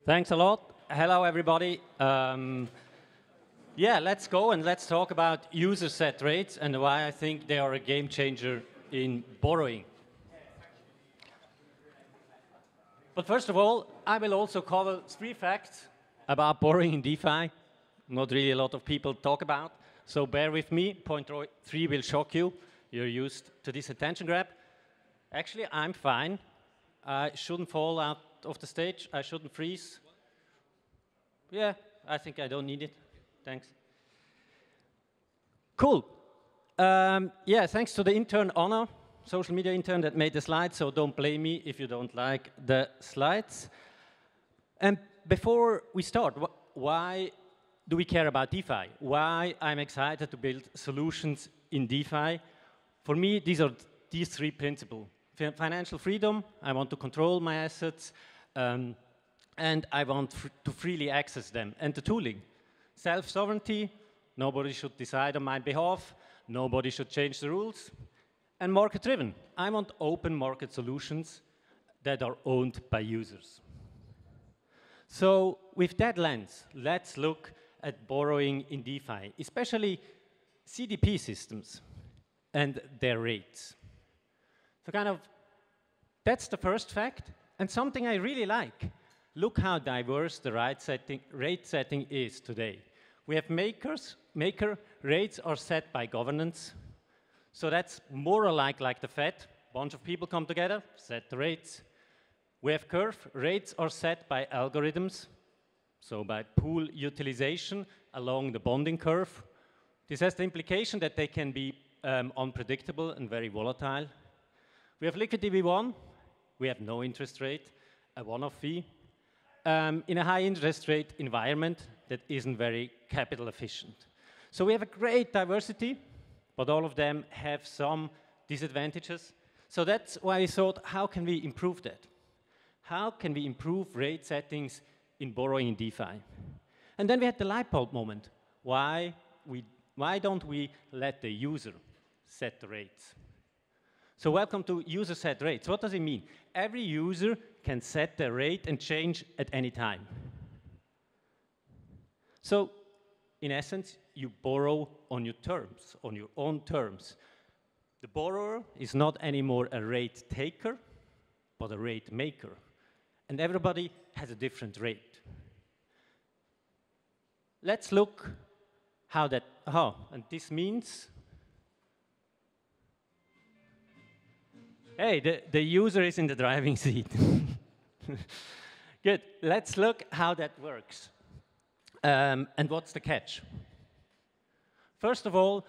Thanks a lot. Hello, everybody. Yeah, let's go and let's talk about user set rates and why I think they are a game changer in borrowing. But first of all, I will also cover 3 facts about borrowing in DeFi. Not really a lot of people talk about, so bear with me. Point 3 will shock you. You're used to this attention grab. Actually, I'm fine. I shouldn't fall out of the stage. I shouldn't freeze. Yeah, I think I don't need it. Thanks. Cool. Yeah, thanks to the intern Anna, social media intern that made the slides, so don't blame me if you don't like the slides. And before we start, why do we care about DeFi? Why I'm excited to build solutions in DeFi? For me, these 3 principles. Financial freedom, I want to control my assets, and I want to freely access them. And the tooling, self-sovereignty, nobody should decide on my behalf, nobody should change the rules. And market-driven, I want open market solutions that are owned by users. So with that lens, let's look at borrowing in DeFi, especially CDP systems and their rates. So that's the first fact, and something I really like. Look how diverse the rate setting is today. We have maker rates are set by governance. So that's more like the Fed. A bunch of people come together, set the rates. We have curve, rates are set by algorithms. So by pool utilization along the bonding curve. This has the implication that they can be unpredictable and very volatile. We have Liquity V1, we have no interest rate, a one-off fee, in a high interest rate environment that isn't very capital efficient. So we have a great diversity, but all of them have some disadvantages. So that's why we thought, how can we improve that? How can we improve rate settings in borrowing in DeFi? And then we had the light bulb moment. Why don't we let the user set the rates? So welcome to user set rates. What does it mean? Every user can set the rate and change at any time. So in essence, you borrow on your terms, on your own terms. The borrower is not anymore a rate taker, but a rate maker. And everybody has a different rate. Let's look and this means, hey, the user is in the driving seat. Good, let's look how that works. And what's the catch? First of all,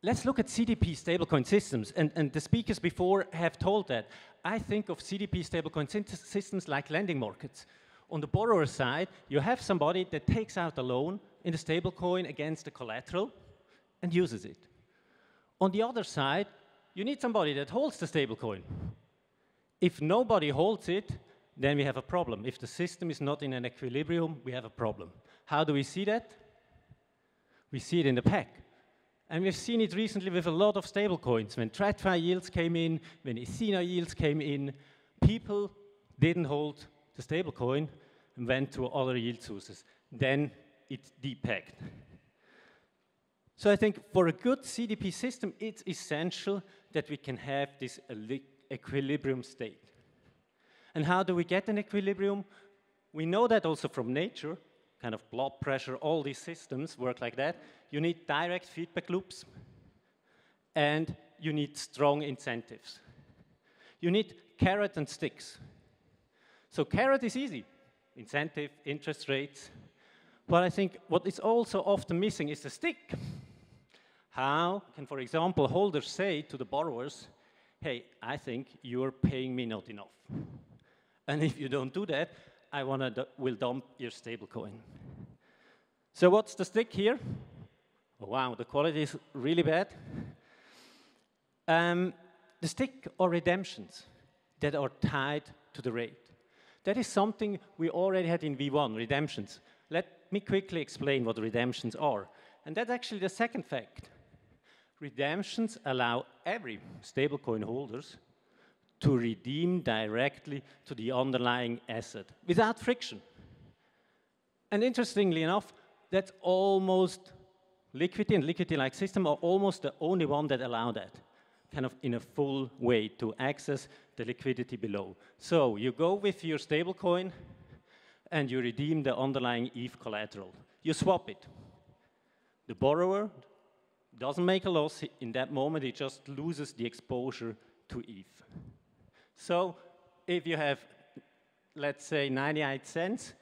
let's look at CDP stablecoin systems. And the speakers before have told that. I think of CDP stablecoin systems like lending markets. On the borrower side, you have somebody that takes out a loan in the stablecoin against the collateral and uses it. On the other side, you need somebody that holds the stablecoin. If nobody holds it, then we have a problem. If the system is not in an equilibrium, we have a problem. How do we see that? We see it in the pack. And we've seen it recently with a lot of stablecoins. When TradFi yields came in, when Ethena yields came in, people didn't hold the stablecoin and went to other yield sources. Then it depegged. So I think for a good CDP system, it's essential that we can have this equilibrium state. And how do we get an equilibrium? We know that also from nature, kind of blood pressure, all these systems work like that. You need direct feedback loops, and you need strong incentives. You need carrot and sticks. So carrot is easy, incentive, interest rates. But I think what is also often missing is the stick. How can, for example, holders say to the borrowers, hey, I think you're paying me not enough. And if you don't do that, I will dump your stablecoin. So what's the stick here? Oh, wow, the quality is really bad. The stick are redemptions that are tied to the rate. That is something we already had in V1, redemptions. Let me quickly explain what redemptions are. And that's actually the second fact. Redemptions allow every stablecoin holders to redeem directly to the underlying asset without friction. And interestingly enough, that's almost Liquity and Liquity-like system are almost the only one that allow that, kind of in a full way to access the liquidity below. So you go with your stablecoin and you redeem the underlying ETH collateral. You swap it. The borrower doesn't make a loss in that moment, he just loses the exposure to ETH. So if you have, let's say, 98 cents,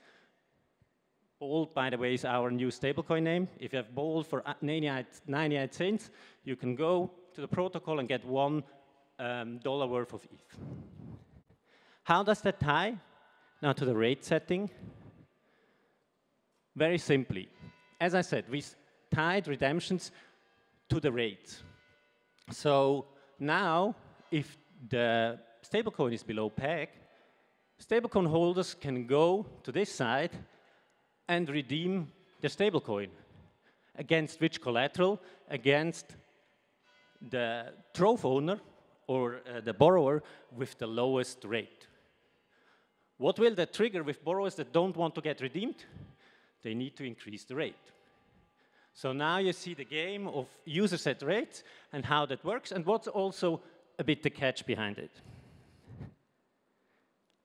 Bold, by the way, is our new stablecoin name. If you have Bold for 98 cents, you can go to the protocol and get $1 worth of ETH. How does that tie now to the rate setting? Very simply. As I said, we tied redemptions to the rates. So now, if the stablecoin is below peg, stablecoin holders can go to this side and redeem the stablecoin. Against which collateral? Against the trove owner or the borrower with the lowest rate. What will that trigger with borrowers that don't want to get redeemed? They need to increase the rate. So now you see the game of user set rates and how that works, and what's also a bit the catch behind it.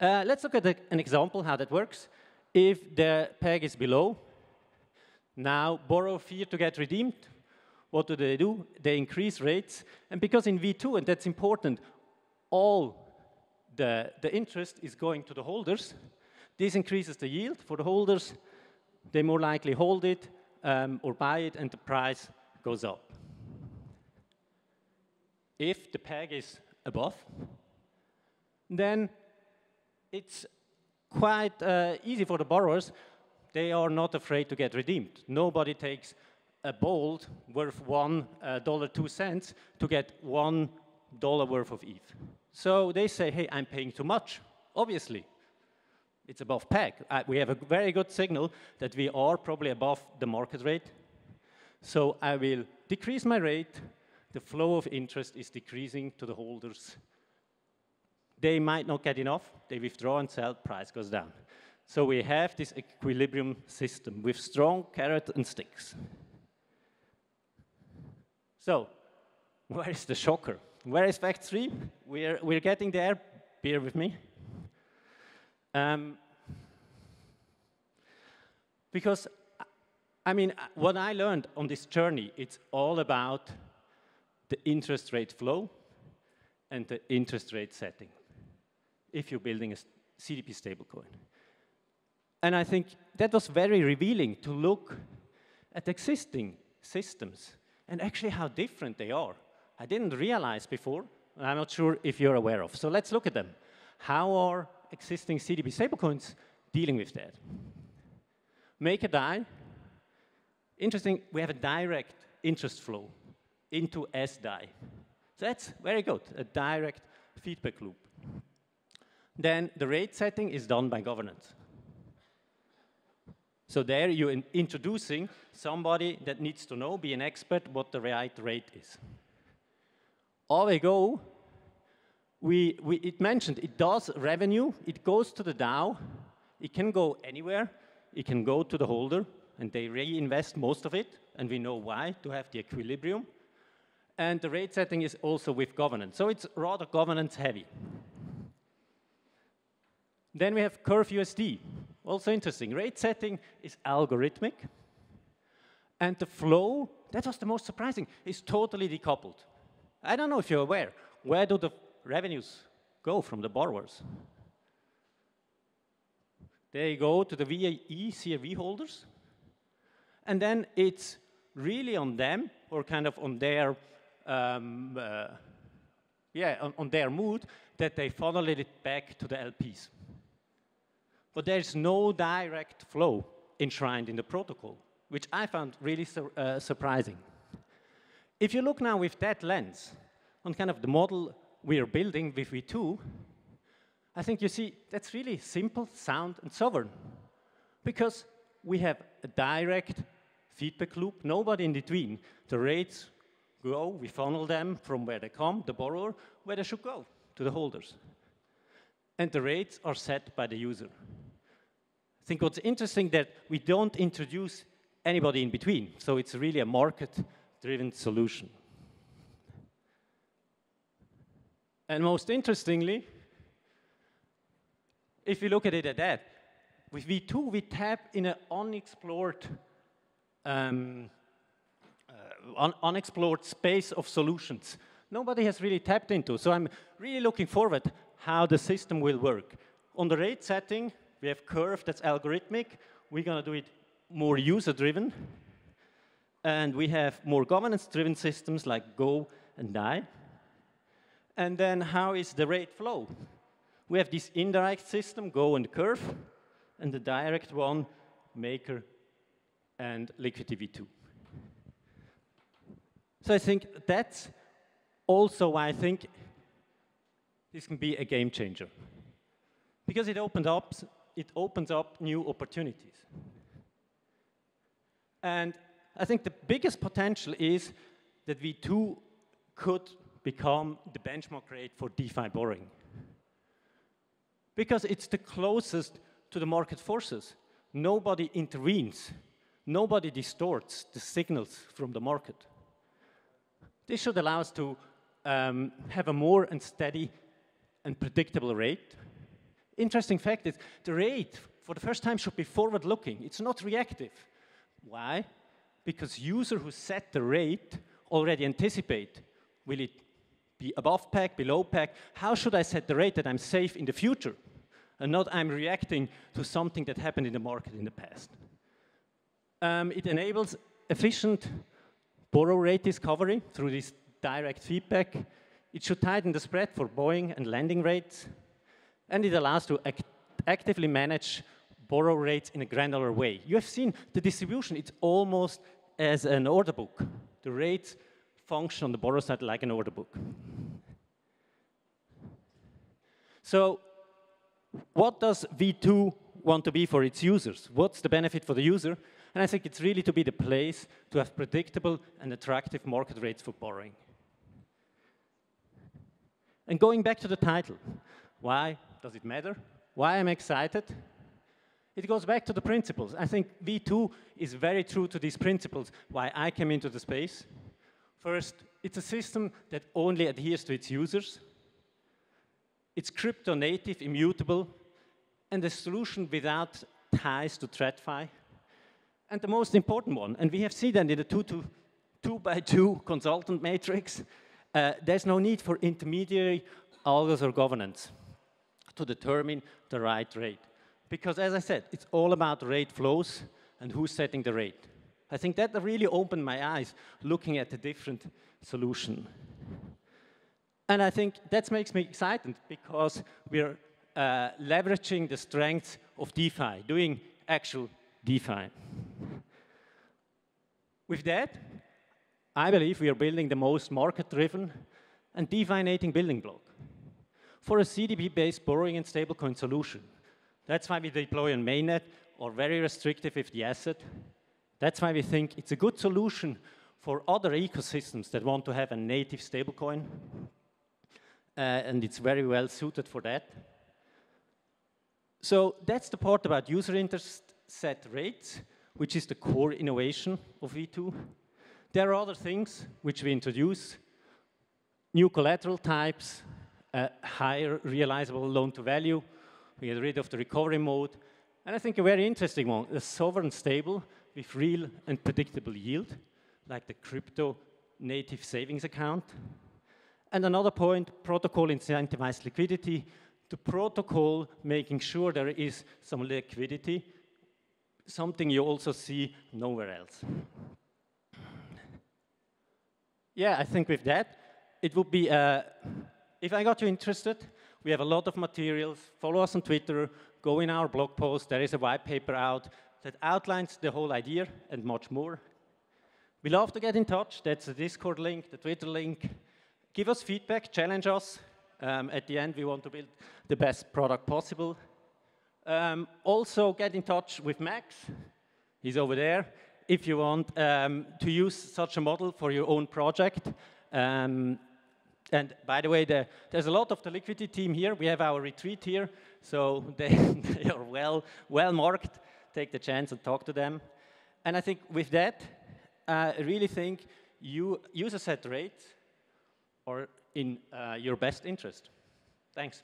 Let's look at an example how that works. If the peg is below, now borrower fear to get redeemed. What do? They increase rates, and because in V2, and that's important, all the interest is going to the holders, this increases the yield for the holders. They more likely hold it or buy it, and the price goes up. If the peg is above, then it's quite easy for the borrowers. They are not afraid to get redeemed. Nobody takes a Bold worth $1.02 to get $1 worth of ETH. So they say, hey, I'm paying too much. Obviously, it's above peg. We have a very good signal that we are probably above the market rate. So I will decrease my rate. The flow of interest is decreasing to the holders. They might not get enough. They withdraw and sell, price goes down. So we have this equilibrium system with strong carrot and sticks. So where is the shocker? Where is fact 3? We're getting there. Bear with me. Because, I mean, what I learned on this journey, it's all about the interest rate flow and the interest rate setting if you're building a CDP stablecoin. And I think that was very revealing to look at existing systems and actually how different they are. I didn't realize before, and I'm not sure if you're aware of. So let's look at them. How are existing CDP stablecoins dealing with that? Make a DAI. Interesting, we have a direct interest flow into SDAI. So that's very good, a direct feedback loop. Then the rate setting is done by governance. So there you're introducing somebody that needs to know, be an expert, what the right rate is. Go, it mentioned it does revenue, it goes to the DAO, it can go anywhere, it can go to the holder, and they reinvest most of it, and we know why, to have the equilibrium. And the rate setting is also with governance, so it's rather governance heavy. Then we have Curve USD. Also interesting. Rate setting is algorithmic. And the flow, that was the most surprising, is totally decoupled. I don't know if you're aware. Where do the revenues go from the borrowers? They go to the VAE CRV holders. And then it's really on them, or kind of on their, on their mood, that they funnel it back to the LPs. But there's no direct flow enshrined in the protocol, which I found really surprising. If you look now with that lens on kind of the model we are building with V2, I think you see that's really simple, sound, and sovereign. Because we have a direct feedback loop, nobody in between. The rates go, we funnel them from where they come, the borrower, where they should go, to the holders. And the rates are set by the user. I think what's interesting that we don't introduce anybody in between. So it's really a market-driven solution. And most interestingly, if you look at it at that, with V2, we tap in an unexplored space of solutions. Nobody has really tapped into. So I'm really looking forward how the system will work. On the rate setting, we have curve that's algorithmic. We're going to do it more user-driven. And we have more governance-driven systems like Go and DAI. And then how is the rate flow? We have this indirect system, Go and Curve, and the direct one, Maker and Liquity V2. So I think that's also why I think this can be a game changer. Because it opens up new opportunities. And I think the biggest potential is that V2 could become the benchmark rate for DeFi borrowing. Because it's the closest to the market forces. Nobody intervenes. Nobody distorts the signals from the market. This should allow us to have a more and steady and predictable rate. Interesting fact is the rate, for the first time, should be forward-looking. It's not reactive. Why? Because users who set the rate already anticipate, will it be above peg, below peg? How should I set the rate that I'm safe in the future? And not I'm reacting to something that happened in the market in the past. It enables efficient borrow rate discovery through this direct feedback. It should tighten the spread for borrowing and lending rates. And it allows to actively manage borrow rates in a granular way. You have seen the distribution. It's almost as an order book. The rates function on the borrower side like an order book. So what does V2 want to be for its users? What's the benefit for the user? And I think it's really to be the place to have predictable and attractive market rates for borrowing. And going back to the title, why does it matter? Why I'm excited? It goes back to the principles. I think V2 is very true to these principles, why I came into the space. First, it's a system that only adheres to its users. It's crypto-native, immutable, and a solution without ties to TradFi. And the most important one, and we have seen that in the 2x2 consultant matrix, there's no need for intermediary algos or governance to determine the right rate. Because as I said, it's all about rate flows and who's setting the rate. I think that really opened my eyes looking at the different solution. And I think that makes me excited because we're leveraging the strengths of DeFi, doing actual DeFi. With that, I believe we are building the most market-driven and DeFi-native building block for a CDP-based borrowing and stablecoin solution. That's why we deploy on mainnet or very restrictive with the asset. That's why we think it's a good solution for other ecosystems that want to have a native stablecoin. And it's very well suited for that. So that's the part about user interest set rates, which is the core innovation of V2. There are other things which we introduce, new collateral types, higher realizable loan to value. We get rid of the recovery mode. And I think a very interesting one, a sovereign stable with real and predictable yield, like the crypto native savings account. And another point, protocol incentivized liquidity, the protocol making sure there is some liquidity, something you also see nowhere else. Yeah, I think with that, it would be, if I got you interested, we have a lot of materials. Follow us on Twitter, go in our blog post. There is a white paper out that outlines the whole idea and much more. We love to get in touch. That's the Discord link, the Twitter link. Give us feedback, challenge us. At the end, we want to build the best product possible. Also, get in touch with Max. He's over there. If you want to use such a model for your own project, And by the way, there's a lot of the Liquity team here. We have our retreat here, so they, they are well marked. Take the chance and talk to them. And I think with that, I really think you use a set rate or in your best interest. Thanks.